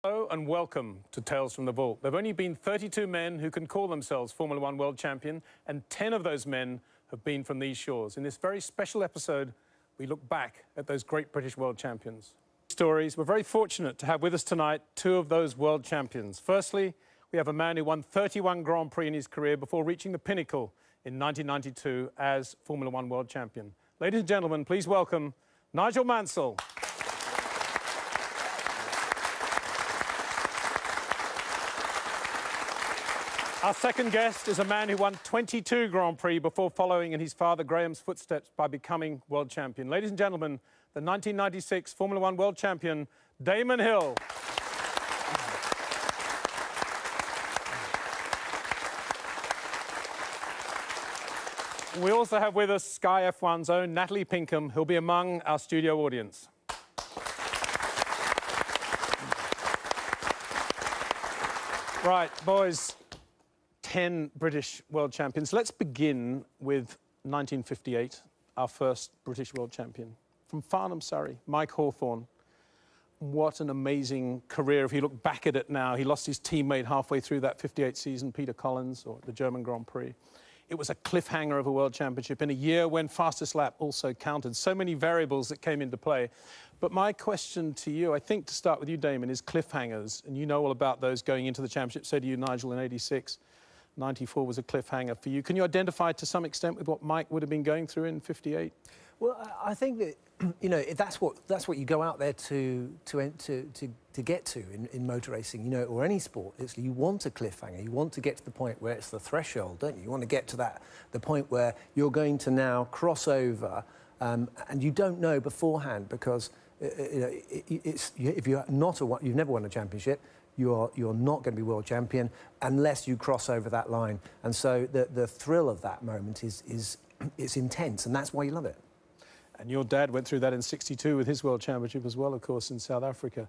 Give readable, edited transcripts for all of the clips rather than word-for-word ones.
Hello and welcome to Tales from the Vault. There have only been 32 men who can call themselves Formula One World Champion, and 10 of those men have been from these shores. In this very special episode, we look back at those great British world champions. Stories. We're very fortunate to have with us tonight two of those world champions. Firstly, we have a man who won 31 Grand Prix in his career before reaching the pinnacle in 1992 as Formula One World Champion. Ladies and gentlemen, please welcome Nigel Mansell. Our second guest is a man who won 22 Grand Prix before following in his father Graham's footsteps by becoming world champion. Ladies and gentlemen, the 1996 Formula One World Champion, Damon Hill. We also have with us Sky F1's own Natalie Pinkham, who'll be among our studio audience. Right, boys. 10 British world champions. Let's begin with 1958, our first British world champion. From Farnham, Surrey, Mike Hawthorn. What an amazing career. If you look back at it now, he lost his teammate halfway through that 58 season, Peter Collins, or the German Grand Prix. It was a cliffhanger of a world championship in a year when fastest lap also counted. So many variables that came into play. But my question to you, I think to start with you, Damon, is cliffhangers. And you know all about those going into the championship. So do you, Nigel, in 86. 94 was a cliffhanger for you. Can you identify to some extent with what Mike would have been going through in 58? Well, I think that, you know, that's what you go out there to get to in motor racing, you know, or any sport. It's, you want a cliffhanger. You want to get to the point where it's the threshold, don't you? You want to get to the point where you're going to now cross over, and you don't know beforehand because you know, if you're not you've never won a championship. You're not going to be world champion unless you cross over that line. And so the thrill of that moment is it's intense, and that's why you love it. And your dad went through that in '62 with his world championship as well, of course, in South Africa.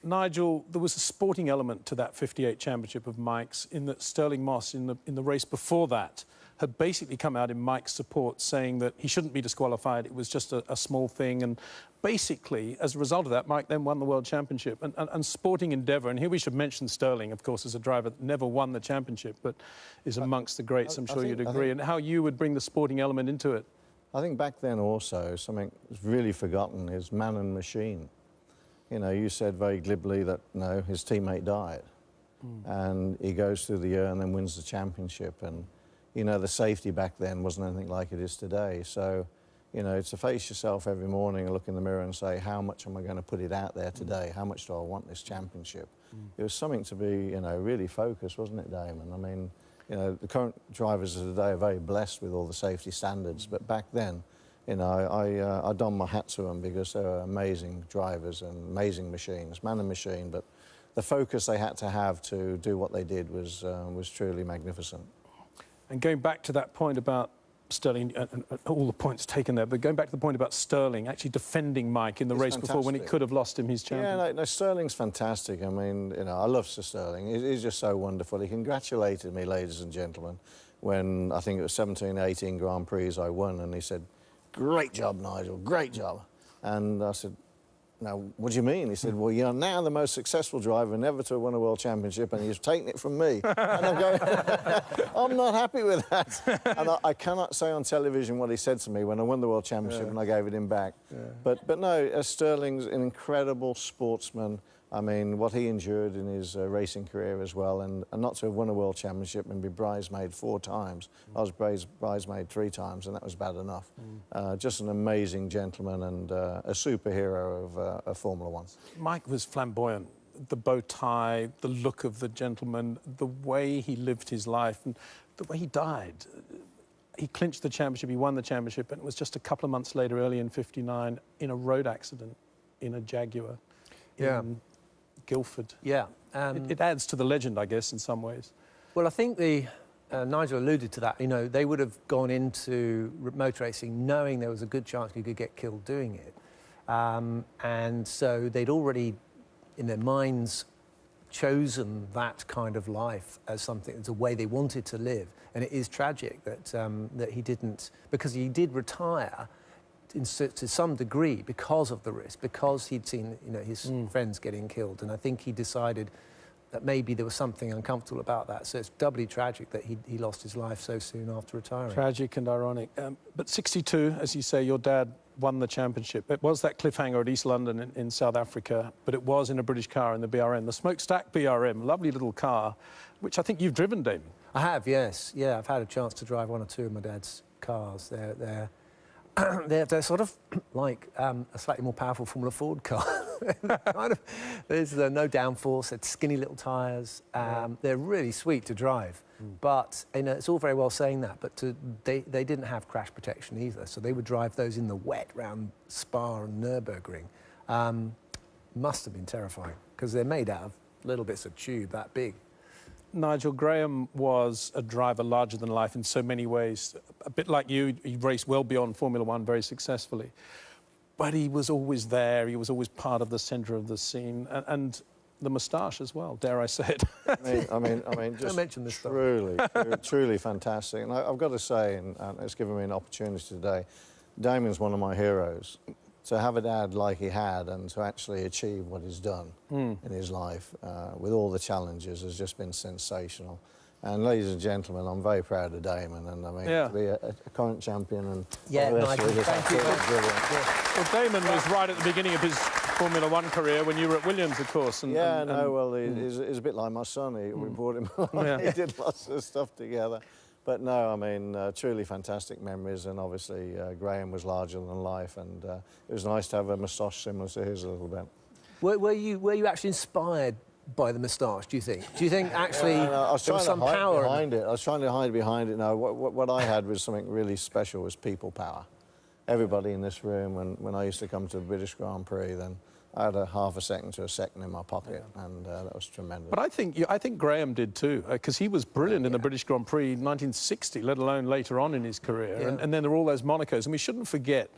Nigel, there was a sporting element to that 58 championship of Mike's in that Stirling Moss, in the race before that, had basically come out in Mike's support saying that he shouldn't be disqualified. It was just a small thing. And basically, as a result of that, Mike then won the World Championship. And sporting endeavour, and here we should mention Stirling, of course, as a driver that never won the championship, but is amongst the greats, I'm sure you'd agree. And how you would bring the sporting element into it. I think back then also, something that's really forgotten is man and machine. You know, you said very glibly that, no, his teammate died. And he goes through the year and then wins the championship. And you know, the safety back then wasn't anything like it is today. So, you know, to face yourself every morning and look in the mirror and say, how much am I going to put it out there today? How much do I want this championship? It was something to be, you know, really focused, wasn't it, Damon? I mean, you know, the current drivers of today are very blessed with all the safety standards. But back then, you know, I don my hat to them because they were amazing drivers and amazing machines, man and machine. But the focus they had to have to do what they did was truly magnificent. And going back to that point about Stirling, and all the points taken there, but going back to the point about Stirling actually defending Mike in the race before when he could have lost him his champion. Yeah, no, Stirling's fantastic. I mean, you know, I love Sir Stirling. He's just so wonderful. He congratulated me, ladies and gentlemen, when I think it was 17, 18 Grand Prix I won, and he said, "Great job, Nigel, great job." And I said, "Now, what do you mean?" He said, "Well, you're now the most successful driver never to have won a world championship, and he's taken it from me." And I'm going, I'm not happy with that. And I cannot say on television what he said to me when I won the world championship and I gave it him back. But no, Stirling's an incredible sportsman. I mean, what he endured in his racing career as well, and not to have won a world championship and be bridesmaid 4 times. I was bridesmaid 3 times, and that was bad enough. Just an amazing gentleman and a superhero of Formula One. Mike was flamboyant. The bow tie, the look of the gentleman, the way he lived his life, and the way he died. He clinched the championship, he won the championship, and it was just a couple of months later, early in '59, in a road accident in a Jaguar. In Guildford. Yeah. It adds to the legend, I guess, in some ways. Well, I think Nigel alluded to that. You know, they would have gone into motor racing knowing there was a good chance you could get killed doing it. And so they'd already, in their minds, chosen that kind of life as something, as a way they wanted to live. And it is tragic that, that he didn't, because he did retire to some degree because of the risk, because he'd seen his friends getting killed, and I think he decided that maybe there was something uncomfortable about that. So it's doubly tragic that he lost his life so soon after retiring. Tragic and ironic. But 62, as you say, your dad won the championship. It was that cliffhanger at East London in South Africa, but it was in a British car in the BRM, the smokestack BRM, lovely little car, which I think you've driven, Damon. I have, yes. Yeah, I've had a chance to drive one or two of my dad's cars. They're sort of like a slightly more powerful Formula Ford car. There's no downforce, it's skinny little tyres. They're really sweet to drive. But it's all very well saying that, but they didn't have crash protection either. So they would drive those in the wet round Spa and Nürburgring. Must have been terrifying, because they're made out of little bits of tube that big. Nigel, Graham was a driver larger than life in so many ways. A bit like you, he raced well beyond Formula One very successfully. But he was always there, he was always part of the centre of the scene. And the moustache as well, dare I say it. I mean, just truly fantastic. And I've got to say, and it's given me an opportunity today, Damon's one of my heroes. To have a dad like he had and to actually achieve what he's done in his life with all the challenges has just been sensational. And ladies and gentlemen, I'm very proud of Damon, and I mean, to be a current champion and Nigel, thank you. Well, Damon was right at the beginning of his Formula One career when you were at Williams, of course. He's a bit like my son. We brought him along. He did lots of stuff together. But no, I mean, truly fantastic memories, and obviously Graham was larger than life, and it was nice to have a moustache similar to his a little bit. Were you actually inspired by the moustache, do you think? Do you think actually I was there was some power behind it? I was trying to hide behind it. No, what I had was something really special, was people power. Everybody in this room, when I used to come to the British Grand Prix, then I had a half a second to a second in my pocket, and that was tremendous. But I think Graham did too, because he was brilliant in the British Grand Prix in 1960, let alone later on in his career. Yeah. And then there were all those Monacos, and we shouldn't forget,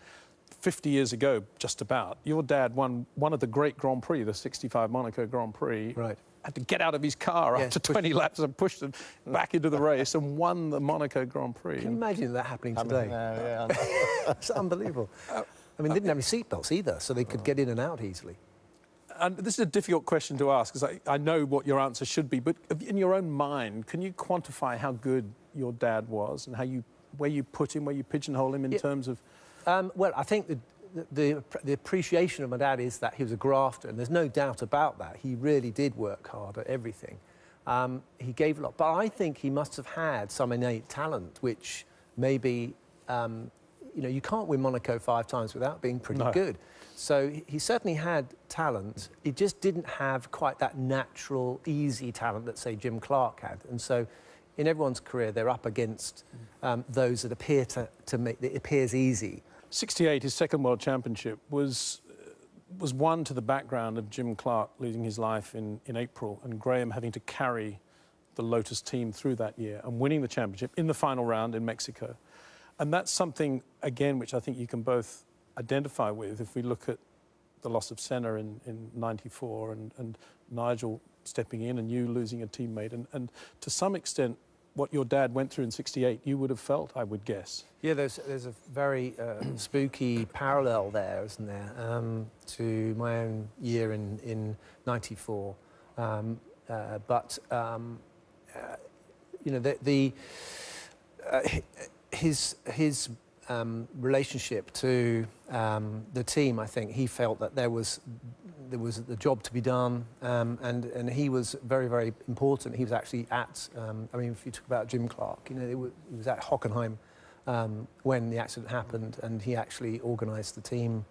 50 years ago, just about, your dad won one of the great Grand Prix, the 65 Monaco Grand Prix. Right. Had to get out of his car after 20 laps and pushed him back into the race and won the Monaco Grand Prix. Can you imagine that happening today? Yeah. It's unbelievable. I mean, they didn't have any seatbelts either, so they could get in and out easily. And this is a difficult question to ask, because I know what your answer should be, but in your own mind, can you quantify how good your dad was and where you put him, where you pigeonhole him in terms of... Well, I think the appreciation of my dad is that he was a grafter, and there's no doubt about that. He really did work hard at everything. He gave a lot. But I think he must have had some innate talent, which maybe... you can't win Monaco 5 times without being pretty good. So he certainly had talent. He just didn't have quite that natural, easy talent that, say, Jim Clark had. And so in everyone's career, they're up against those that appear to make it appears easy. 68, his second World Championship, was won to the background of Jim Clark losing his life in April and Graham having to carry the Lotus team through that year and winning the championship in the final round in Mexico. And that's something, again, which I think you can both identify with if we look at the loss of Senna in 94 and Nigel stepping in and you losing a teammate. And to some extent, what your dad went through in 68, you would have felt, I would guess. Yeah, there's a very spooky parallel there, isn't there, to my own year in 94. His relationship to the team, I think he felt that there was the job to be done, and he was very, very important. He was actually at, I mean, if you talk about Jim Clark, he was at Hockenheim when the accident happened, and he actually organised the team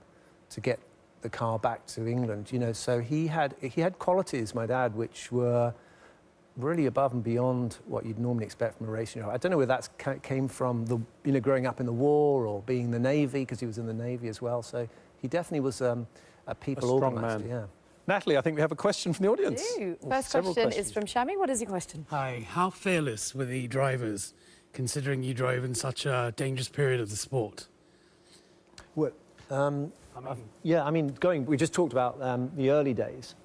to get the car back to England. So he had qualities, my dad, which were really above and beyond what you'd normally expect from a racing driver. I don't know whether that came from growing up in the war or being in the Navy, because he was in the Navy as well. So he definitely was a people organiser. Yeah. Natalie, I think we have a question from the audience. First question is from Shami. What is your question? Hi. How fearless were the drivers, considering you drove in such a dangerous period of the sport? Well, we just talked about the early days.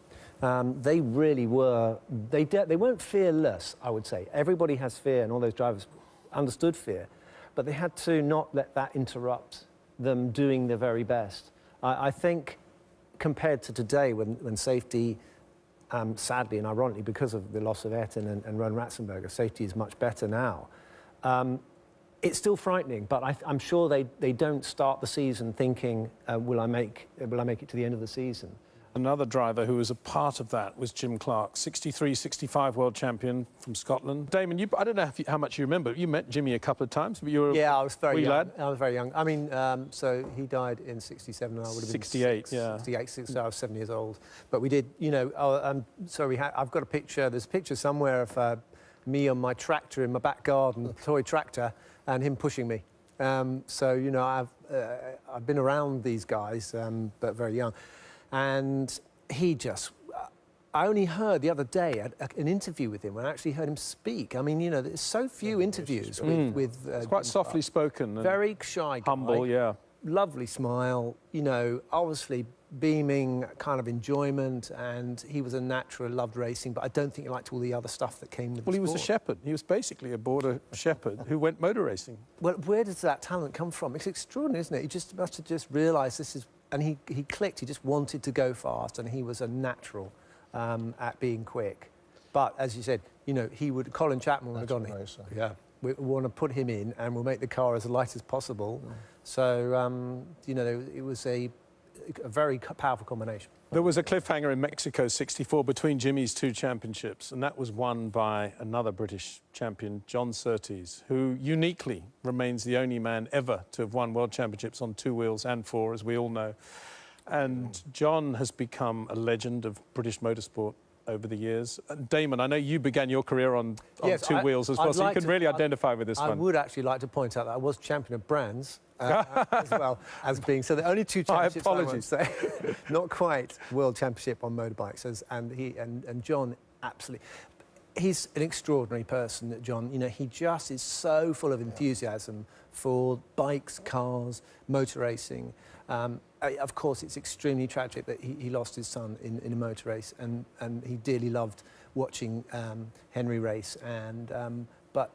They really were, they weren't fearless, I would say. Everybody has fear, and all those drivers understood fear, but they had to not let that interrupt them doing their very best. I think compared to today, when safety, sadly and ironically, because of the loss of Ayrton and Ron Ratzenberger, safety is much better now. It's still frightening, but I'm sure they don't start the season thinking, will I make it to the end of the season? Another driver who was a part of that was Jim Clark, 63, 65 world champion from Scotland. Damon, I don't know how much you remember. You met Jimmy a couple of times, but you were I was very young. lad. I was very young. I mean, so he died in '67, and I would have been 68, yeah. 68, so I was 7 years old. But we did, you know. I've got a picture. There's a picture somewhere of me on my tractor in my back garden, toy tractor, and him pushing me. So you know, I've been around these guys, but very young. And he just, I only heard the other day an interview with him when I actually heard him speak. I mean, you know, there's so few interviews with It's quite softly spoken. And very shy guy. humble, yeah. Lovely smile, you know, obviously beaming kind of enjoyment, and he was a natural, loved racing, but I don't think he liked all the other stuff that came with the Well, he was a sport. shepherd. He was basically a border shepherd who went motor racing. Well, where does that talent come from? It's extraordinary, isn't it? He just must have just realised this is... And he clicked, he just wanted to go fast, and he was a natural at being quick. But, as you said, you know, Colin Chapman would have gone, yeah, we want to put him in, and we'll make the car as light as possible. Mm. So, you know, it was a very powerful combination. There was a cliffhanger in Mexico, 64, between Jimmy's two championships, and that was won by another British champion, John Surtees, who uniquely remains the only man ever to have won world championships on 2 wheels and 4, as we all know. And John has become a legend of British motorsport over the years. Damon, I know you began your career on yes, 2 wheels as well, so you can really identify with this one. I would actually like to point out that I was champion of Brands as well as being... So the only 2 championships I would say, not quite world championship on motorbikes, and John, absolutely. He's an extraordinary person, John. You know, he just is so full of enthusiasm for bikes, cars, motor racing. Of course, it's extremely tragic that he lost his son in a motor race, and he dearly loved watching Henry race. But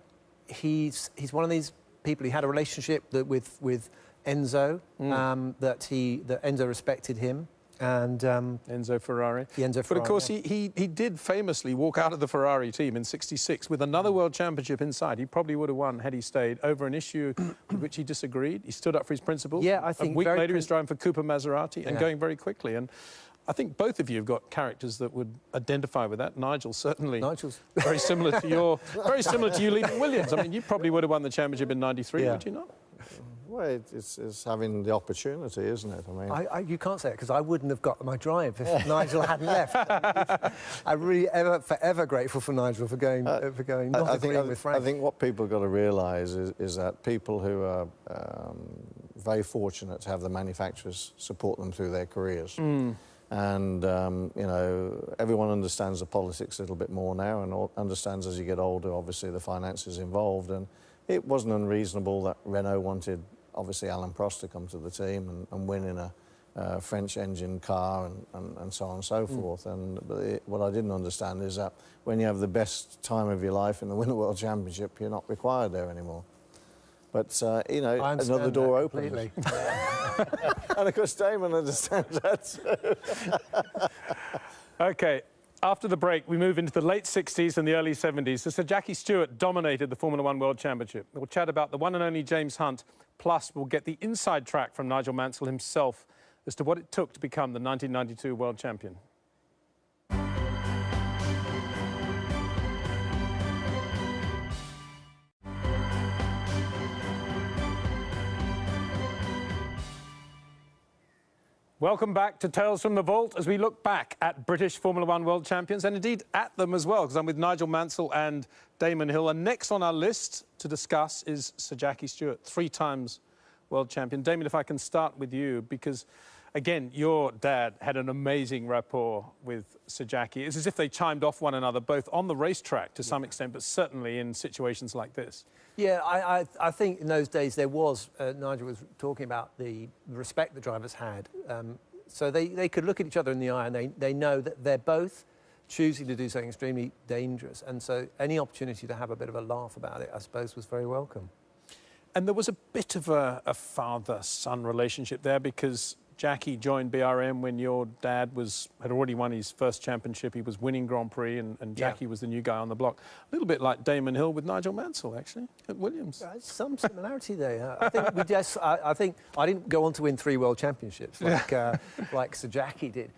he's one of these people. He had a relationship with Enzo, that Enzo respected him. And Enzo Ferrari. Enzo Ferrari. But of course, he did famously walk out of the Ferrari team in '66 with another world championship inside. He probably would have won had he stayed, over an issue with which he disagreed. He stood up for his principles. Yeah, I think a week later, he was driving for Cooper Maserati and going very quickly. And I think both of you have got characters that would identify with that. Nigel, certainly. Nigel's very similar to very similar to you leading Williams. I mean, you probably would have won the championship in '93, would you not? Well, it's having the opportunity, isn't it? I mean, you can't say it, because I wouldn't have got my drive if Nigel hadn't left. I'm really forever grateful for Nigel for going not agreeing with Frank. I think what people got to realise is that people who are very fortunate to have the manufacturers support them through their careers. And, you know, everyone understands the politics a little bit more now, and understands as you get older, obviously, the finances involved. And it wasn't unreasonable that Renault wanted, obviously, Alain Prost to come to the team and win in a French engine car and so on and so forth. But what I didn't understand is that when you have the best time of your life in the Winter World Championship, you're not required there anymore. But, you know, another door opened. And, of course, Damon understands that too. OK. After the break, we move into the late 60s and the early 70s. So Sir Jackie Stewart dominated the Formula One World Championship. We'll chat about the one and only James Hunt, plus we'll get the inside track from Nigel Mansell himself as to what it took to become the 1992 World Champion. Welcome back to Tales from the Vault as we look back at British Formula One World Champions, and indeed at them as well, because I'm with Nigel Mansell and Damon Hill. And next on our list to discuss is Sir Jackie Stewart, 3 times world champion. Damon, if I can start with you, because, again, your dad had an amazing rapport with Sir Jackie. It's as if they chimed off one another, both on the racetrack to some extent, but certainly in situations like this. Yeah, I think in those days there was, Nigel was talking about the respect the drivers had. So they could look at each other in the eye, and they know that they're both choosing to do something extremely dangerous. And so any opportunity to have a bit of a laugh about it, I suppose, was very welcome. And there was a bit of a father-son relationship there, because Jackie joined BRM when your dad had already won his first championship. He was winning Grand Prix, and Jackie was the new guy on the block. A little bit like Damon Hill with Nigel Mansell, actually, at Williams. Some similarity there. I think I think I didn't go on to win 3 world championships like Sir Jackie did.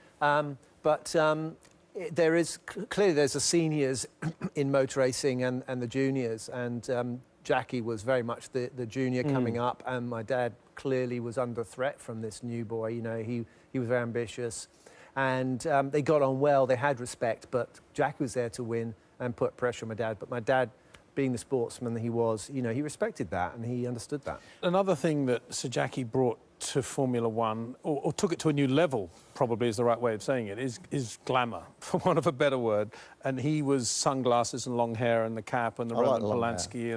There is clearly there's the seniors in motor racing and the juniors, and Jackie was very much the junior coming up, and my dad clearly was under threat from this new boy. You know, he was very ambitious, and they got on well. They had respect, but Jackie was there to win and put pressure on my dad. But my dad, being the sportsman he was, you know, he respected that and he understood that. Another thing that Sir Jackie brought to Formula One, or took it to a new level, probably is the right way of saying it, is glamour, for want of a better word. And he was sunglasses and long hair and the cap and the Roman Polanski,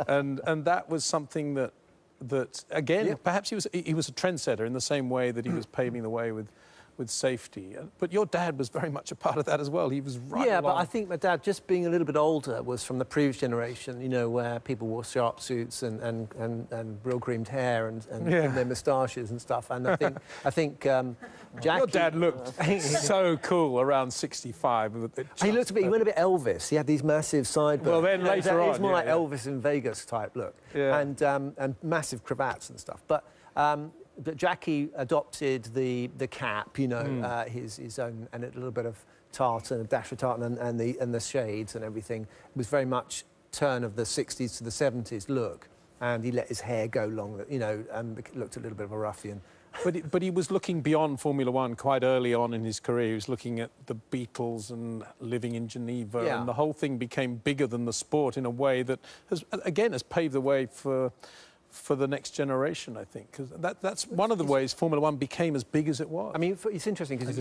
and that was something that again, perhaps he was a trendsetter in the same way that he was paving the way with safety. But your dad was very much a part of that as well. He was right along. But I think my dad, just being a little bit older, was from the previous generation, you know, where people wore sharp suits and real creamed hair and their moustaches and stuff. And I think Jackie... Your dad looked so cool around 65. He looked a bit, he went a bit Elvis. He had these massive sideburns. Well, then later on... It was more like Elvis in Vegas type look. Yeah. And massive cravats and stuff. But Jackie adopted the cap, you know, his own, and a little bit of tartan, a dash of tartan, and the shades and everything. It was very much turn of the 60s to the 70s look, and he let his hair go long, you know, and looked a little bit of a ruffian. But he was looking beyond Formula One quite early on in his career. He was looking at the Beatles and living in Geneva, and the whole thing became bigger than the sport in a way that has paved the way for the next generation, I think, because that's one of the ways Formula One became as big as it was. I mean, it's interesting because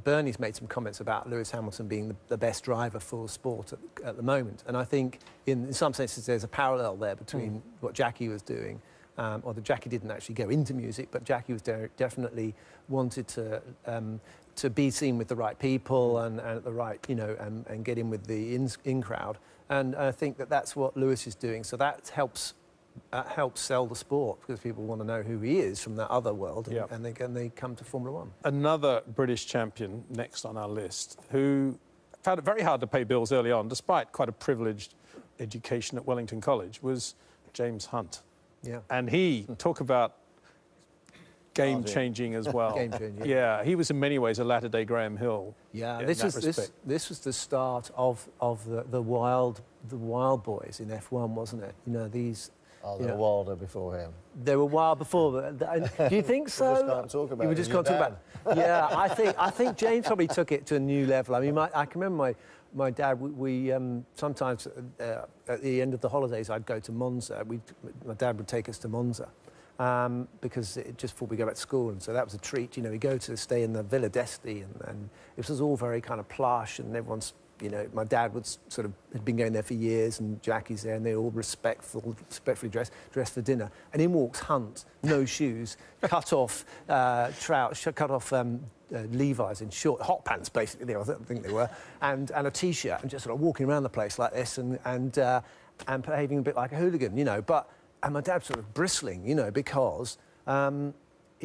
Bernie's made some comments about Lewis Hamilton being the best driver for sport at the moment, and I think in some senses there's a parallel there between what Jackie was doing, or that Jackie didn't actually go into music, but Jackie was definitely wanted to be seen with the right people and at the right, you know, and get in with the in crowd. And I think that's what Lewis is doing. So that helps sell the sport, because people want to know who he is from that other world, and they come to Formula One. Another British champion next on our list, who found it very hard to pay bills early on, despite quite a privileged education at Wellington College, was James Hunt. Yeah. And talk about game-changing as well. Game-changing. Yeah, he was in many ways a latter-day Graham Hill. Yeah, this was the start of the wild boys in F1, wasn't it? You know, these. Oh, they were wilder before him. They were wild before. Do you think so? We just can't talk about it. We just can't talk about it. Yeah, I think James probably took it to a new level. I mean, I can remember my dad. We sometimes at the end of the holidays, I'd go to Monza. My dad would take us to Monza. Because just before we go back to school, and so that was a treat. You know, we go to stay in the Villa d'Este, and it was all very kind of plush, and everyone's, you know, my dad had been going there for years, and Jackie's there, and they're all respectfully dressed for dinner. And in walks Hunt, no shoes, cut off Levi's in short hot pants, basically. I think they were, and a t-shirt, and just sort of walking around the place like this, and behaving a bit like a hooligan, you know, And my dad sort of bristling, you know, because, you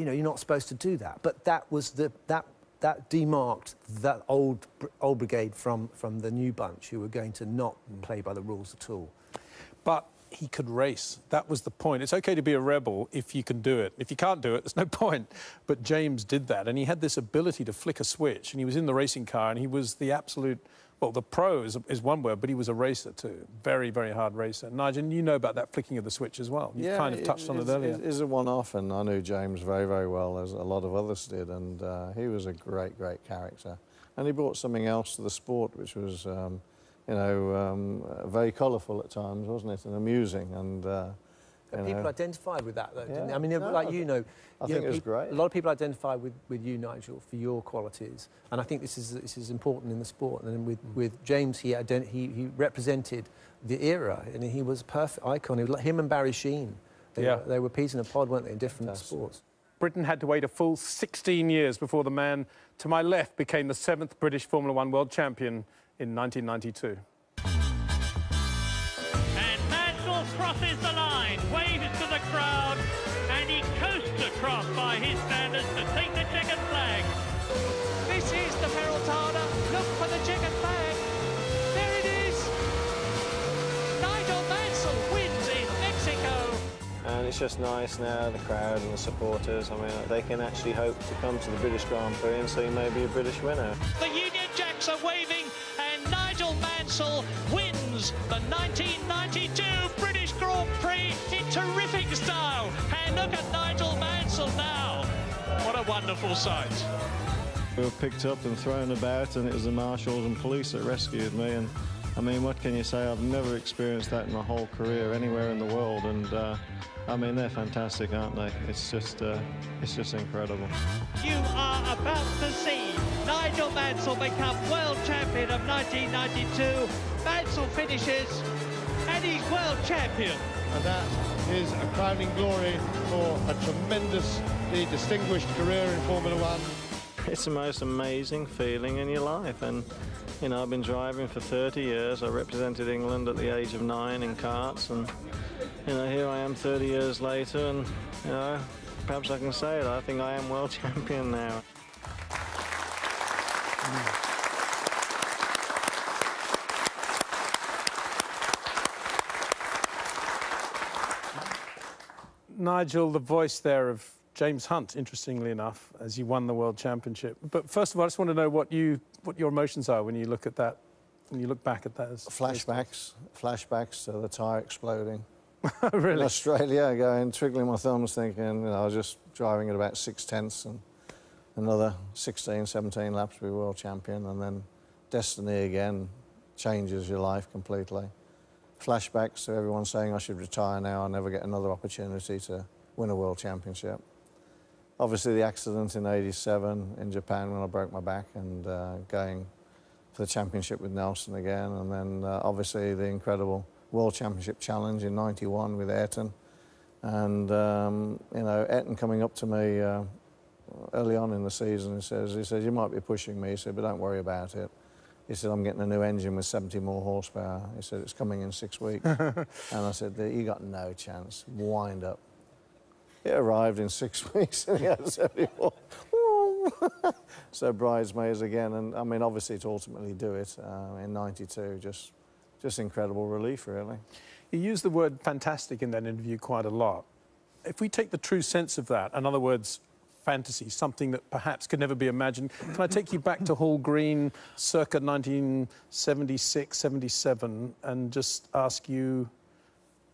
know, you're not supposed to do that. But that was that demarked that old brigade from the new bunch, who were going to not play by the rules at all. But he could race. That was the point. It's okay to be a rebel if you can do it. If you can't do it, there's no point. But James did that, and he had this ability to flick a switch, and he was in the racing car, and he was the absolute... Well, the pro is one word, but he was a racer too. Very, very hard racer. Nigel, you know about that flicking of the switch as well. You kind of touched on it earlier. It is a one-off, and I knew James very, very well, as a lot of others did, and he was a great, great character. And he brought something else to the sport, which was, you know, very colourful at times, wasn't it, and amusing, and... people identified with that, though, didn't they? I mean, like, you know... I think it was great. A lot of people identify with you, Nigel, for your qualities, and I think this is important in the sport. And with James, he represented the era, and he was a perfect icon. It was like him and Barry Sheene. They were peas in a pod, weren't they, in different sports. Britain had to wait a full 16 years before the man to my left became the 7th British Formula One world champion in 1992. And Mansell crosses the line. crowd, and he coasts across by his standards to take the checkered flag. This is the Peraltada. Look for the checkered flag. There it is. Nigel Mansell wins in Mexico. And it's just nice now, the crowd and the supporters, I mean, they can actually hope to come to the British Grand Prix and see maybe a British winner. The Union Jacks are waving, and Nigel Mansell wins the 1992 British Grand Prix in terrific style. And look at Nigel Mansell now. What a wonderful sight. We were picked up and thrown about, and it was the marshals and police that rescued me. And I mean, what can you say? I've never experienced that in my whole career anywhere in the world. And I mean, they're fantastic, aren't they? It's just incredible. You are about to see Nigel Mansell become world champion of 1992. Mansell finishes, and he's world champion. And that is a crowning glory for a tremendously distinguished career in Formula One. It's the most amazing feeling in your life. And, you know, I've been driving for 30 years. I represented England at the age of 9 in karts. And, you know, here I am 30 years later. And, you know, perhaps I can say it. I think I am world champion now. Nigel, the voice there of James Hunt, interestingly enough, as you won the World Championship. But first of all, I just want to know what your emotions are when you look at that, when you look back at that. Flashbacks to the tyre exploding. Really? In Australia, going, twiddling my thumbs, thinking, you know, I was just driving at about 6/10 and another 16, 17 laps to be world champion, and then destiny again changes your life completely. Flashbacks to everyone saying I should retire now, I'll never get another opportunity to win a world championship. Obviously the accident in '87 in Japan when I broke my back, and going for the championship with Nelson again, and then obviously the incredible World Championship Challenge in '91 with Ayrton. And, you know, Ayrton coming up to me early on in the season, he says, you might be pushing me, he said, but don't worry about it. He said, I'm getting a new engine with 70 more horsepower. He said, it's coming in 6 weeks. And I said, you got no chance, wind up. It arrived in 6 weeks and he had 74. So bridesmaids again, and I mean, obviously to ultimately do it in '92, just incredible relief, really. You used the word fantastic in that interview quite a lot. If we take the true sense of that, in other words, fantasy, something that perhaps could never be imagined, can I take you back to Hall Green circa 1976, 77, and just ask you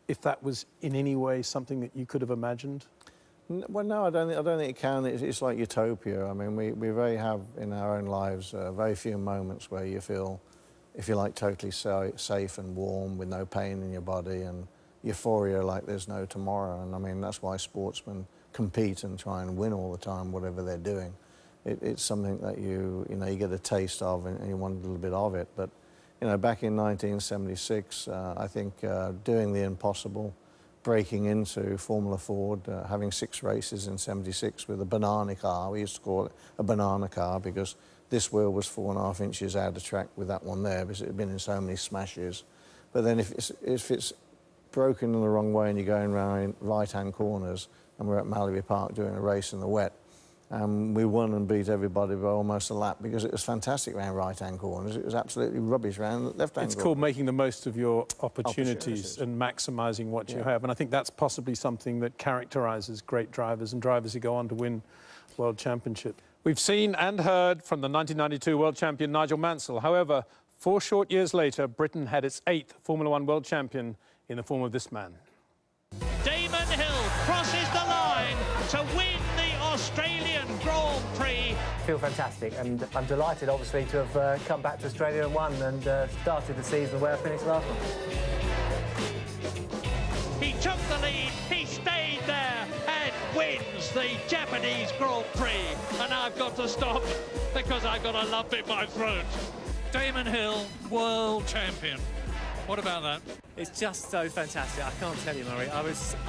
if that was in any way something that you could have imagined? Well, no, I don't think it can. It's like utopia. I mean, we very have in our own lives very few moments where you feel, if you like, totally safe and warm with no pain in your body and euphoria like there's no tomorrow. And I mean, that's why sportsmen compete and try and win all the time, whatever they're doing. It's something that you get a taste of and you want a little bit of it. But, you know, back in 1976, I think doing the impossible, breaking into Formula Ford, having 6 races in '76 with a banana car. We used to call it a banana car because this wheel was 4.5 inches out of track with that one there because it had been in so many smashes. But then if it's broken in the wrong way and you're going around right-hand corners, and we're at Malaby Park doing a race in the wet, we won and beat everybody by almost a lap because it was fantastic around right-hand corners. It was absolutely rubbish around left-hand corners. It's called making the most of your opportunities and maximising what you have. And I think that's possibly something that characterises great drivers and drivers who go on to win World Championship. We've seen and heard from the 1992 World Champion Nigel Mansell. However, 4 short years later, Britain had its 8th Formula One World Champion in the form of this man. Damon Hill crosses the line to win the Australian Grand Prix. I feel fantastic, and I'm delighted, obviously, to have come back to Australia and won and started the season where I finished last one. He took the lead, he stayed there and wins the Japanese Grand Prix. And I've got to stop because I've got a lump in my throat. Damon Hill, world champion. What about that? It's just so fantastic. I can't tell you, Murray. I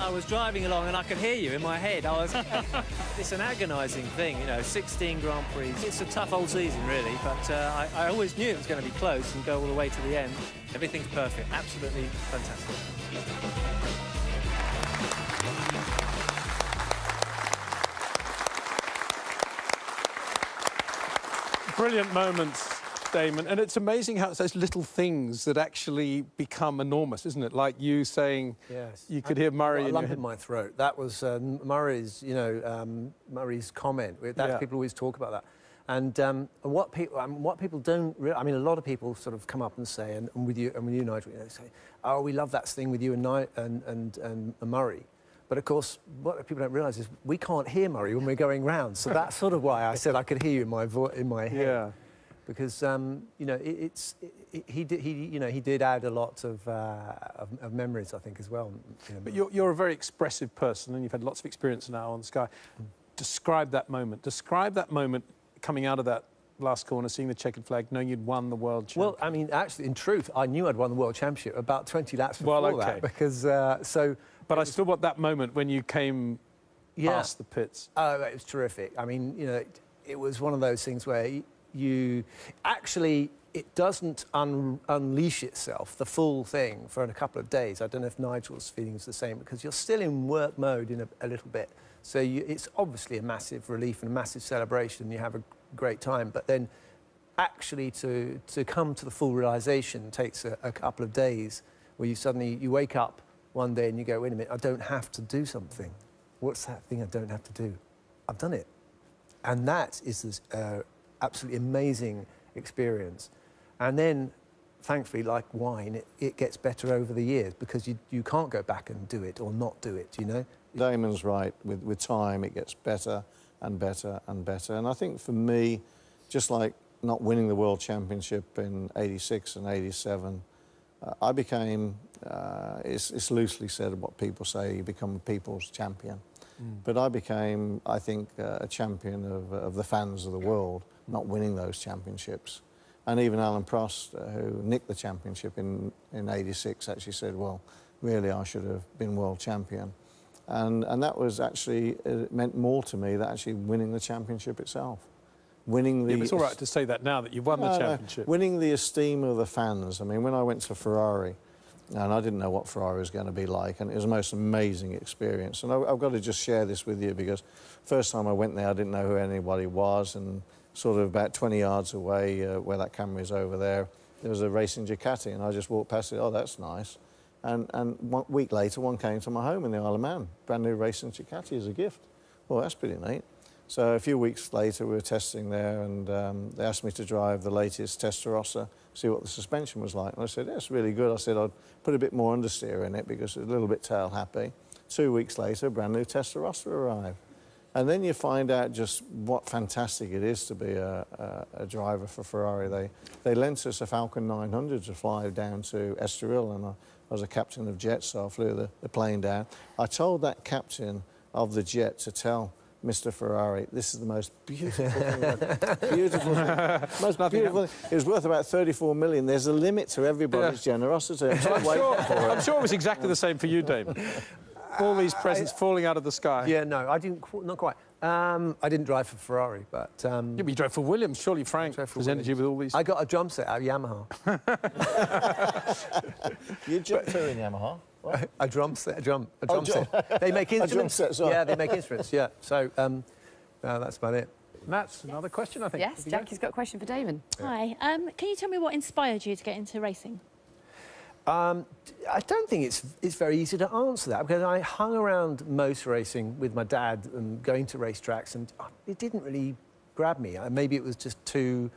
was driving along and I could hear you in my head. It's an agonising thing, you know, 16 Grand Prix. It's a tough old season, really, but I always knew it was going to be close and go all the way to the end. Everything's perfect. Absolutely fantastic. Brilliant moments, Damon. And it's amazing how it's those little things that actually become enormous, isn't it? Like you saying you could hear Murray in lump your head. in my throat. That was Murray's, Murray's comment. People always talk about that. And what people don't I mean, a lot of people sort of come up and say, and with you, Nigel, say, oh, we love that thing with you and Murray. But of course, what people don't realise is we can't hear Murray when we're going round. So that's sort of why I said I could hear you in my head. Yeah. Because he did add a lot of memories, I think, as well. But you're a very expressive person, and you've had lots of experience now on Sky. Describe that moment. Describe that moment coming out of that last corner, seeing the checkered flag, knowing you'd won the World Championship. Well, I mean, actually, in truth, I knew I'd won the World Championship about 20 laps before that. Because But I still want that moment when you came past the pits. Oh, it was terrific. I mean, it was one of those things where you actually, it doesn't unleash itself, the full thing, for a couple of days. I don't know if Nigel's feeling is the same, because you're still in work mode in a little bit. So it's obviously a massive relief and a massive celebration. You have a great time. But then actually to come to the full realisation takes a couple of days where you wake up one day and you go, wait a minute, I don't have to do something. What's that thing I don't have to do? I've done it. And that is this absolutely amazing experience. And then, thankfully, like wine, it gets better over the years, because you can't go back and do it or not do it, Damon's right. With time, it gets better and better and better. And I think for me, just like not winning the World Championship in '86 and '87, I became, it's loosely said what people say, you become a people's champion. But I became, I think, a champion of the fans of the world, not winning those championships. And even Alan Prost, who nicked the championship in '86, actually said, well, really, I should have been world champion. And that was actually, it meant more to me than actually winning the championship itself. Winning the... it's all right to say that now that you've won the championship. Winning the esteem of the fans. I mean, when I went to Ferrari, and I didn't know what Ferrari was going to be like, and it was the most amazing experience. And I've got to just share this with you, because first time I went there, I didn't know who anybody was, and sort of about 20 yards away, where that camera is over there was a racing Ducati, and I just walked past it, oh, that's nice. And 1 week later, one came to my home in the Isle of Man, brand new racing Ducati as a gift. Well, that's pretty neat. So a few weeks later, we were testing there, and they asked me to drive the latest Testarossa, see what the suspension was like. And I said, that's really good. I said, I'd put a bit more understeer in it because it's a little bit tail happy. 2 weeks later, a brand new Testarossa arrived. And then you find out just what fantastic it is to be a driver for Ferrari. They lent us a Falcon 900 to fly down to Estoril, and I was a captain of jets, so I flew the plane down. I told that captain of the jet to tell Mr. Ferrari, this is the most beautiful thing, beautiful thing, most beautiful thing. It was worth about 34 million. There's a limit to everybody's generosity. I'm sure it was exactly the same for you, Damon. All these presents falling out of the sky. Yeah, no, I didn't, not quite. I didn't drive for Ferrari, but... yeah, but you drove for Williams. Surely Frank presented you with all these... I got a drum set out of Yamaha. You jumped her in Yamaha? What? A drum set. They make instruments. A drum set, sorry. Yeah, they make instruments, yeah. So, that's about it. That's another question, I think. Yes, Jackie's got a question for Damon. Hi. Can you tell me what inspired you to get into racing? I don't think it's very easy to answer that, because I hung around motor racing with my dad and going to racetracks, and it didn't really grab me. Maybe it was just too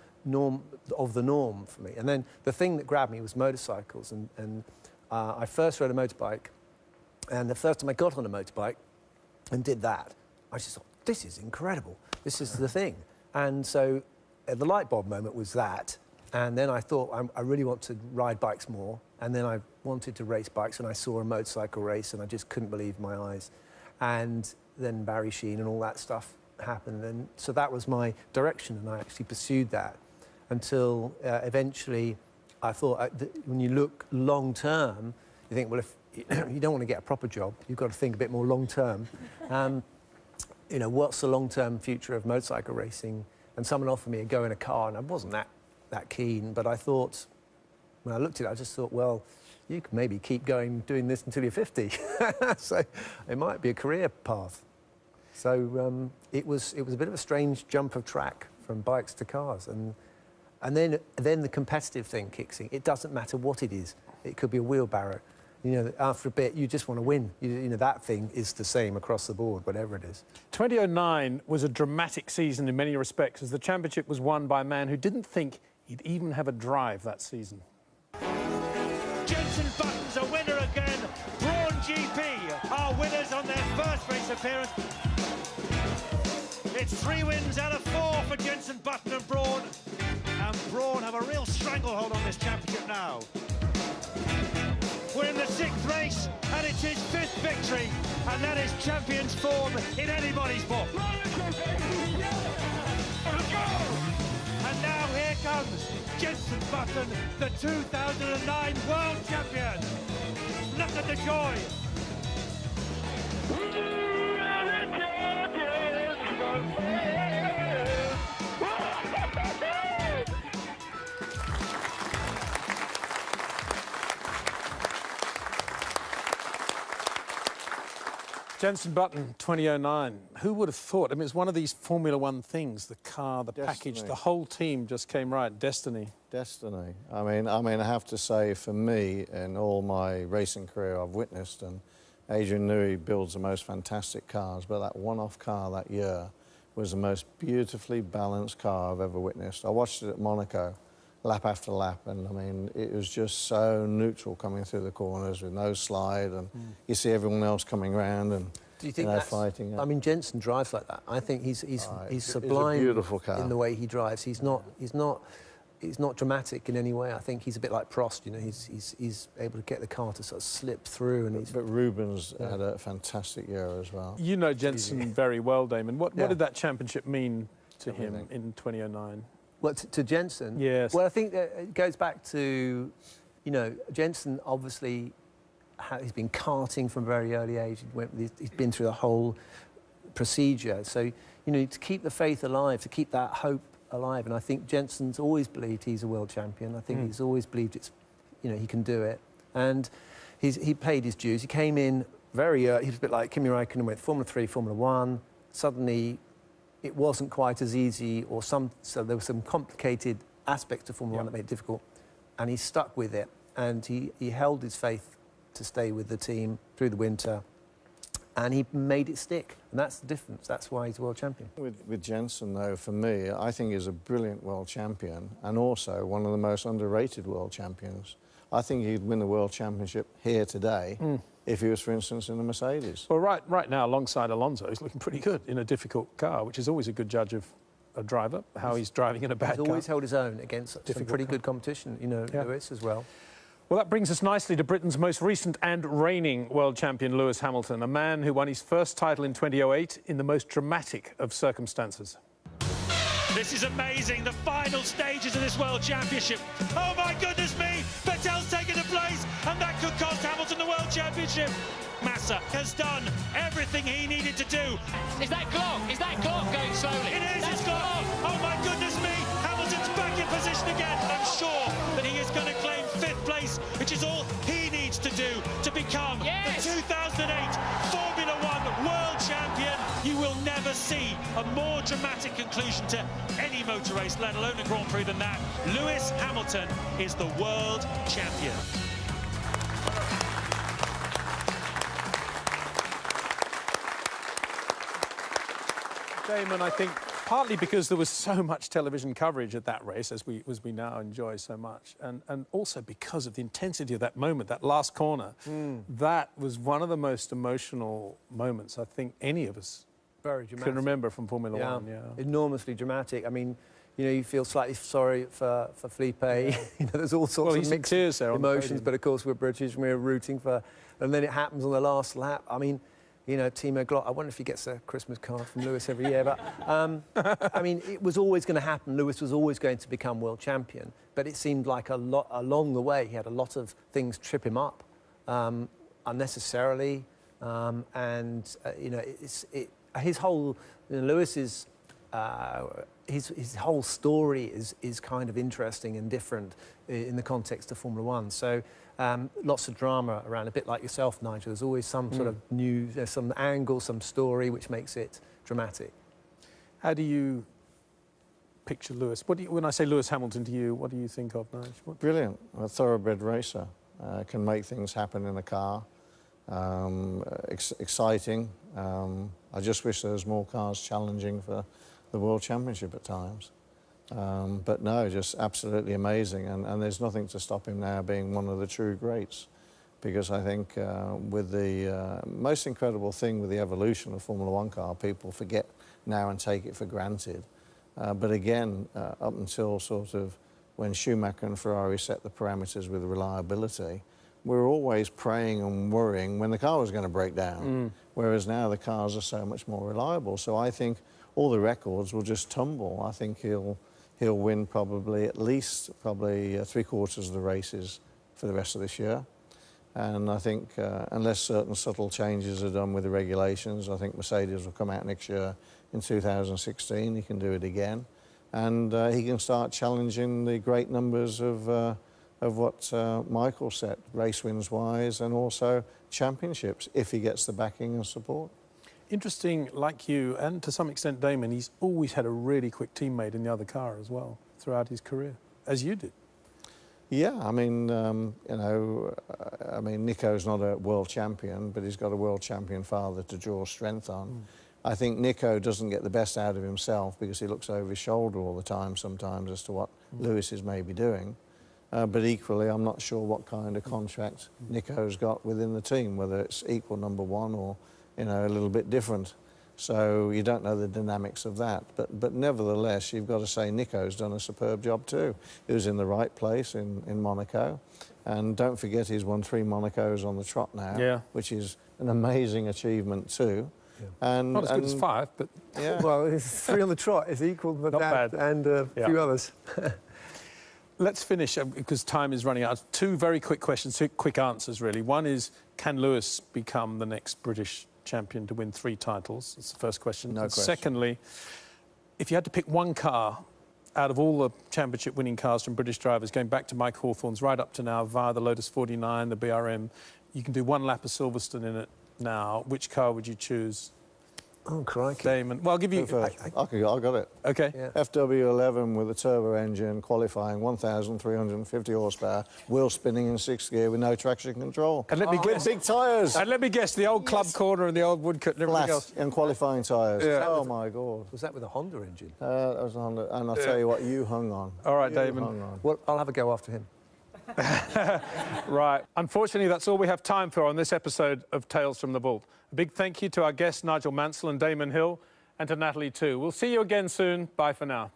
of the norm for me. And then the thing that grabbed me was motorcycles, and I first rode a motorbike, and the first time I got on a motorbike and did that, I just thought, this is incredible. This is the thing. And so the light bulb moment was that. And then I thought, I really want to ride bikes more. And then I wanted to race bikes, and I saw a motorcycle race, and I just couldn't believe my eyes. And then Barry Sheene and all that stuff happened. And so that was my direction, and I actually pursued that until eventually I thought, when you look long term, you think, well, if you don't want to get a proper job, you've got to think a bit more long term. You know, what's the long term future of motorcycle racing? And someone offered me a go in a car, and I wasn't that keen, but I thought, when I looked at it, I just thought, well, you could maybe keep going doing this until you're 50. So it might be a career path. So it was a bit of a strange jump of track from bikes to cars, and then the competitive thing kicks in. It doesn't matter what it is. It could be a wheelbarrow. You know, after a bit, you just want to win. You know, that thing is the same across the board, whatever it is. 2009 was a dramatic season in many respects, as the championship was won by a man who didn't think he'd even have a drive that season. Jenson Button's a winner again. Brawn GP are winners on their first race appearance. It's 3 wins out of 4 for Jenson Button and Brawn. And Brawn have a real stranglehold on this championship now. We're in the 6th race, and it's his 5th victory, and that is champion's form in anybody's book. And now here comes Jenson Button, the 2009 World Champion. Look at the joy. Jenson Button, 2009. Who would have thought? I mean, it's one of these Formula One things, the car, the Destiny. package, the whole team just came right. Destiny. Destiny. I mean, I have to say, for me, in all my racing career I've witnessed, and Adrian Newey builds the most fantastic cars, but that one-off car that year was the most beautifully balanced car I've ever witnessed. I watched it at Monaco, lap after lap, and I mean, it was just so neutral coming through the corners with no slide, and you see everyone else coming round and do you think that's fighting. I mean, Jenson drives like that. I think he's sublime it's a beautiful car. in the way he drives. He's not dramatic in any way. I think he's a bit like Prost. You know, he's able to get the car to sort of slip through, and but Rubens had a fantastic year as well. You know Jenson very well, Damon. What did that championship mean to him in 2009? Well, to Jenson? Yes. Well, I think that it goes back to, you know, Jenson obviously, he's been karting from a very early age. He's been through the whole procedure. So, you know, to keep the faith alive, to keep that hope alive. And I think Jenson's always believed he's a world champion. I think he's always believed you know, he can do it. And he paid his dues. He came in very early. He was a bit like Kimi Räikkönen with Formula 3, Formula 1. Suddenly, it wasn't quite as easy, so there were some complicated aspects to Formula 1 that made it difficult, and he stuck with it, and he held his faith to stay with the team through the winter, and he made it stick, and that's the difference. That's why he's world champion. With Jenson, though, for me, I think he's a brilliant world champion, and also one of the most underrated world champions. I think he'd win the world championship here today if he was, for instance, in a Mercedes. Well, right now, alongside Alonso, he's looking pretty good in a difficult car, which is always a good judge of a driver, how he's driving in a bad car. He's always held his own against some pretty good competition, you know, Lewis as well. Well, that brings us nicely to Britain's most recent and reigning world champion, Lewis Hamilton, a man who won his first title in 2008 in the most dramatic of circumstances. This is amazing, the final stages of this World Championship. Oh my goodness me, Vettel's taken a place, and that could cost Hamilton the World Championship. Massa has done everything he needed to do. Is that clock going slowly? It is, it's clock. Oh my goodness me, Hamilton's back in position again. I'm sure that he is going to claim 5th place, which is all he needs to do to become the 2008 Formula 1 World Champion. You will never see a more dramatic conclusion to any motor race, let alone a Grand Prix, than that. Lewis Hamilton is the world champion. Damon, I think partly because there was so much television coverage at that race, as we now enjoy so much, and also because of the intensity of that moment, that last corner, that was one of the most emotional moments I think any of us can remember from Formula One. Yeah, enormously dramatic. I mean, you know, you feel slightly sorry for Felipe. You know, there's all sorts of mixed emotions, but of course we're British and we're rooting for. And then it happens on the last lap. I mean, you know, Timo Glock, I wonder if he gets a Christmas card from Lewis every year. But, I mean, it was always going to happen. Lewis was always going to become world champion. But it seemed like a lot along the way, he had a lot of things trip him up unnecessarily. You know, his whole, you know, Lewis's, his whole story is kind of interesting and different in the context of Formula One. So lots of drama around, a bit like yourself, Nigel. There's always some sort of news, some angle, some story which makes it dramatic. How do you picture Lewis? When I say Lewis Hamilton to you, what do you think of, Nigel? Brilliant. A thoroughbred racer. Can make things happen in a car. Exciting. I just wish there was more cars challenging for the World Championship at times. But no, just absolutely amazing. And there's nothing to stop him now being one of the true greats. Because I think with the most incredible thing with the evolution of Formula One car, people forget now and take it for granted. But again, up until sort of when Schumacher and Ferrari set the parameters with reliability, we were always praying and worrying when the car was going to break down. Whereas now the cars are so much more reliable. So I think all the records will just tumble. I think he'll win probably at least three-quarters of the races for the rest of this year. And I think unless certain subtle changes are done with the regulations, I think Mercedes will come out next year in 2016. He can do it again. And he can start challenging the great numbers of what Michael set, race wins wise, and also championships, if he gets the backing and support. Interesting, like you, and to some extent Damon, he's always had a really quick teammate in the other car as well throughout his career, as you did. Yeah, I mean, you know, Nico's not a world champion, but he's got a world champion father to draw strength on. I think Nico doesn't get the best out of himself because he looks over his shoulder all the time sometimes as to what Lewis is maybe doing. But equally, I'm not sure what kind of contract Nico's got within the team, whether it's equal number one or, you know, a little bit different. So you don't know the dynamics of that. But nevertheless, you've got to say Nico's done a superb job too. He was in the right place in Monaco. And don't forget he's won 3 Monacos on the trot now, which is an amazing achievement too. And, not as good as 5, but well, 3 on the trot is equal to that and a few others. Let's finish, because time is running out. 2 very quick questions, 2 quick answers, really. One is, can Lewis become the next British champion to win 3 titles? That's the first question. No question. Secondly, if you had to pick one car out of all the championship-winning cars from British drivers, going back to Mike Hawthorne's right up to now, via the Lotus 49, the BRM, you can do 1 lap of Silverstone in it now. Which car would you choose? Oh, crikey. Damon. Well, I'll give you... I got it. OK. Yeah. FW11 with a turbo engine, qualifying, 1,350 horsepower, wheel spinning in 6th gear with no traction control. And let me guess... With big tyres. And let me guess, the old club corner and the old woodcut and everything else. And qualifying tyres. Yeah. Oh, my God. Was that with a Honda engine? That was a Honda. And I'll tell you what, you hung on. All right, Damon. Well, I'll have a go after him. Right. Unfortunately, that's all we have time for on this episode of Tales from the Vault. A big thank you to our guests, Nigel Mansell and Damon Hill, and to Natalie too. We'll see you again soon. Bye for now.